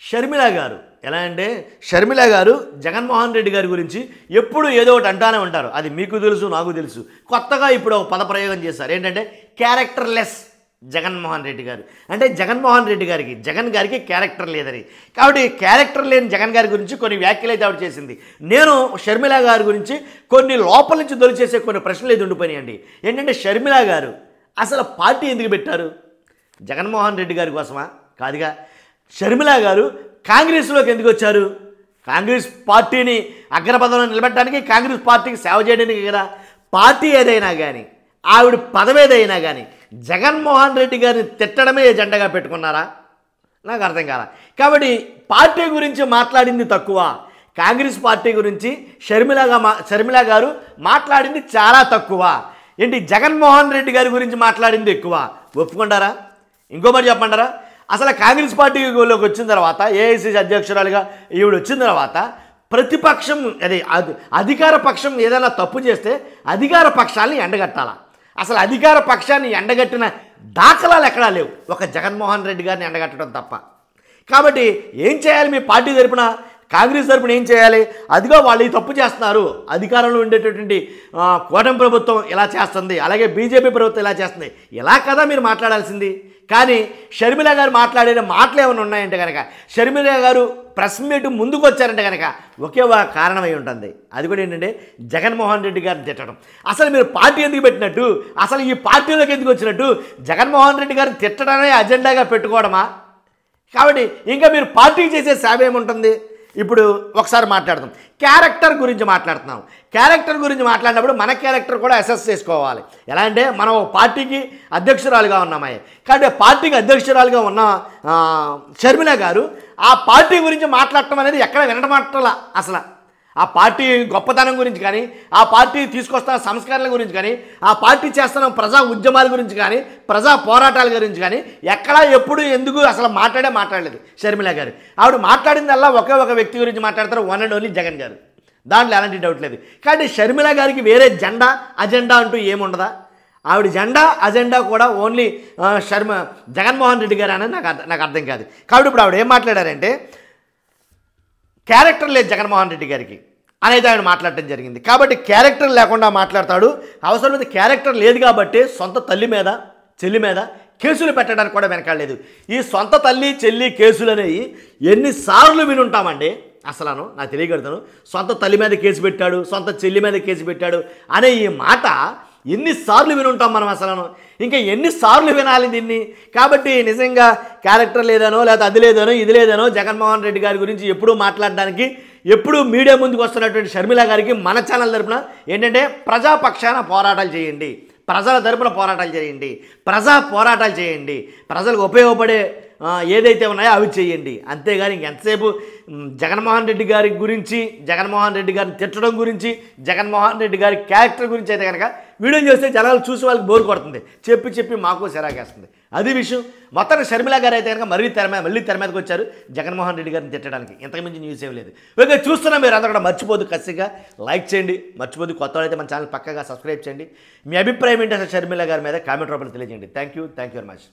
షర్మిల గారు ఎలా అంటే షర్మిల గారు జగన్మోహన్ రెడ్డి గారి గురించి ఎప్పుడు ఏదో ఒకటి అంటానే ఉంటారు. అది మీకు తెలుసు, నాకు తెలుసు. కొత్తగా ఇప్పుడు ఒక పదప్రయోగం చేశారు. ఏంటంటే క్యారెక్టర్లెస్ జగన్మోహన్ రెడ్డి గారు. అంటే జగన్మోహన్ రెడ్డి గారికి, జగన్ గారికి క్యారెక్టర్ లేదని. కాబట్టి క్యారెక్టర్ లేని జగన్ గారి గురించి కొన్ని వ్యాఖ్యలు అయితే ఆవిడ చేసింది. నేను షర్మిల గారి గురించి కొన్ని లోపల నుంచి దొలిచేసే కొన్ని ప్రశ్నలు అయితే ఉండిపోయినాయండి. ఏంటంటే షర్మిల గారు అసలు పార్టీ ఎందుకు పెట్టారు? జగన్మోహన్ రెడ్డి గారి కోసమా? కాదుగా. షర్మిల గారు కాంగ్రెస్లోకి ఎందుకు వచ్చారు? కాంగ్రెస్ పార్టీని అగ్రపదంలో నిలబెట్టడానికి, కాంగ్రెస్ పార్టీకి సేవ చేయడానికి కదా. పార్టీ ఏదైనా కానీ, ఆవిడ పదవి ఏదైనా కానీ జగన్మోహన్ రెడ్డి గారిని తిట్టడమే ఎజెండాగా పెట్టుకున్నారా? నాకు అర్థం కాల. కాబట్టి పార్టీ గురించి మాట్లాడింది తక్కువ, కాంగ్రెస్ పార్టీ గురించి షర్మిల గారు మాట్లాడింది చాలా తక్కువ. ఏంటి జగన్మోహన్ రెడ్డి గారి గురించి మాట్లాడింది ఎక్కువ. ఒప్పుకుంటారా? ఇంకో మాట చెప్పమంటారా? అసలు కాంగ్రెస్ పార్టీలోకి వచ్చిన తర్వాత, ఏఐసిసి అధ్యక్షురాలుగా ఈవిడ వచ్చిన తర్వాత ప్రతిపక్షం అధికార పక్షం ఏదైనా తప్పు చేస్తే అధికార పక్షాలని ఎండగట్టాలా? అసలు అధికార పక్షాన్ని ఎండగట్టిన దాఖలాలు ఎక్కడా లేవు, ఒక జగన్మోహన్ రెడ్డి గారిని ఎండగట్టడం తప్ప. కాబట్టి ఏం చేయాలి? మీ పార్టీ తరపున, కాంగ్రెస్ తరపున ఏం చేయాలి? అదిగో వాళ్ళు ఈ తప్పు చేస్తున్నారు, అధికారంలో ఉండేటటువంటి కూటమి ప్రభుత్వం ఇలా చేస్తుంది, అలాగే బీజేపీ ప్రభుత్వం ఇలా చేస్తుంది, ఇలా కదా మీరు మాట్లాడాల్సింది. కానీ షర్మిల గారు మాట్లాడిన మాటలు ఏమైనా ఉన్నాయంటే కనుక, షర్మిల గారు ప్రెస్ మీట్ ముందుకు వచ్చారంటే కనుక ఒకే కారణమై ఉంటుంది. అది కూడా ఏంటంటే జగన్మోహన్ రెడ్డి గారిని తిట్టడం. అసలు మీరు పార్టీ ఎందుకు పెట్టినట్టు, అసలు ఈ పార్టీలోకి ఎందుకు వచ్చినట్టు, జగన్మోహన్ రెడ్డి గారిని తిట్టడమే అజెండాగా పెట్టుకోవడమా? కాబట్టి ఇంకా మీరు పార్టీకి చేసే సేవ ఏముంటుంది? ఇప్పుడు ఒకసారి మాట్లాడదాం. క్యారెక్టర్ గురించి మాట్లాడుతున్నాం. క్యారెక్టర్ గురించి మాట్లాడినప్పుడు మన క్యారెక్టర్ కూడా అసెస్ చేసుకోవాలి. ఎలా అంటే మనం పార్టీకి అధ్యక్షురాలుగా ఉన్నామయ్య, కాబట్టి పార్టీకి అధ్యక్షురాలుగా ఉన్న షర్మిల గారు ఆ పార్టీ గురించి మాట్లాడటం అనేది ఎక్కడ వినటమాటలా. అసలు ఆ పార్టీ గొప్పతనం గురించి కానీ, ఆ పార్టీ తీసుకొస్తున్న సంస్కరణల గురించి కానీ, ఆ పార్టీ చేస్తున్న ప్రజా ఉద్యమాల గురించి కానీ, ప్రజా పోరాటాల గురించి కానీ ఎక్కడా ఎప్పుడు ఎందుకు అసలు మాట్లాడలేదు షర్మిల గారు. ఆవిడ మాట్లాడిందల్లా ఒకే ఒక వ్యక్తి గురించి మాట్లాడతారు, వన్ అండ్ ఓన్లీ జగన్ గారు. దాంట్లో ఎలాంటి డౌట్ లేదు. కాబట్టి షర్మిల గారికి వేరే అజెండా అంటూ ఏముండదా? ఆవిడ అజెండా కూడా ఓన్లీ జగన్మోహన్ రెడ్డి గారు అనేది నాకు అర్థం కాదు. కాబట్టి ఇప్పుడు ఆవిడ ఏం మాట్లాడారంటే క్యారెక్టర్ లేదు జగన్మోహన్ రెడ్డి గారికి అనేది ఆయన మాట్లాడటం జరిగింది. కాబట్టి క్యారెక్టర్ లేకుండా మాట్లాడతాడు. అవసరమైతే క్యారెక్టర్ లేదు కాబట్టి సొంత తల్లి మీద, చెల్లి మీద కేసులు పెట్టడానికి కూడా వెనకాడలేదు. ఈ సొంత తల్లి చెల్లి కేసులు అనేవి ఎన్నిసార్లు వినుంటామండి. అసలు నాకు తెలియగలుగుతాను, సొంత తల్లి మీద కేసు పెట్టాడు, సొంత చెల్లి మీద కేసు పెట్టాడు అనే ఈ మాట ఎన్నిసార్లు వినుంటాం మనం. అసలు ఇంకా ఎన్నిసార్లు వినాలి దీన్ని? కాబట్టి నిజంగా క్యారెక్టర్ లేదనో, లేకపోతే అది లేదనో, ఇది లేదనో జగన్మోహన్ రెడ్డి గారి గురించి ఎప్పుడూ మాట్లాడడానికి, ఎప్పుడూ మీడియా ముందుకు వస్తున్నటువంటి షర్మిల గారికి మన ఛానల్ తరపున ఏంటంటే ప్రజాపక్షాన పోరాటాలు చేయండి, ప్రజల తరపున పోరాటాలు చేయండి, ప్రజా పోరాటాలు చేయండి, ప్రజలకు ఉపయోగపడే ఏదైతే ఉన్నాయో అవి చేయండి. అంతేగాని ఎంతసేపు జగన్మోహన్ రెడ్డి గారి గురించి, జగన్మోహన్ రెడ్డి గారిని తిట్టడం గురించి, జగన్మోహన్ రెడ్డి గారి క్యారెక్టర్ గురించి అయితే కనుక వీడియో చేస్తే జనాలు చూసి వాళ్ళకి బోర్ కొడుతుంది, చెప్పి మాకు సిరాకేస్తుంది. అది విషయం. మొత్తం షర్మిల గారు అయితే కనుక మళ్ళీ తెర మీదకి వచ్చారు జగన్మోహన్ రెడ్డి గారిని తిట్టడానికి. ఇంతకుమించి న్యూస్ ఏం లేదు. ఓకే, చూస్తున్నా మీరు అందరూ కూడా మర్చిపోదు, ఖచ్చితంగా లైక్ చేయండి, మర్చిపోదు కొత్త వాళ్ళైతే మన ఛానల్ పక్కగా సబ్స్క్రైబ్ చేయండి. మీ అభిప్రాయం ఏంటి అసలు షర్మిల గారి మీద కామెంట్ రూపంలో తెలియజేయండి. Thank you very much.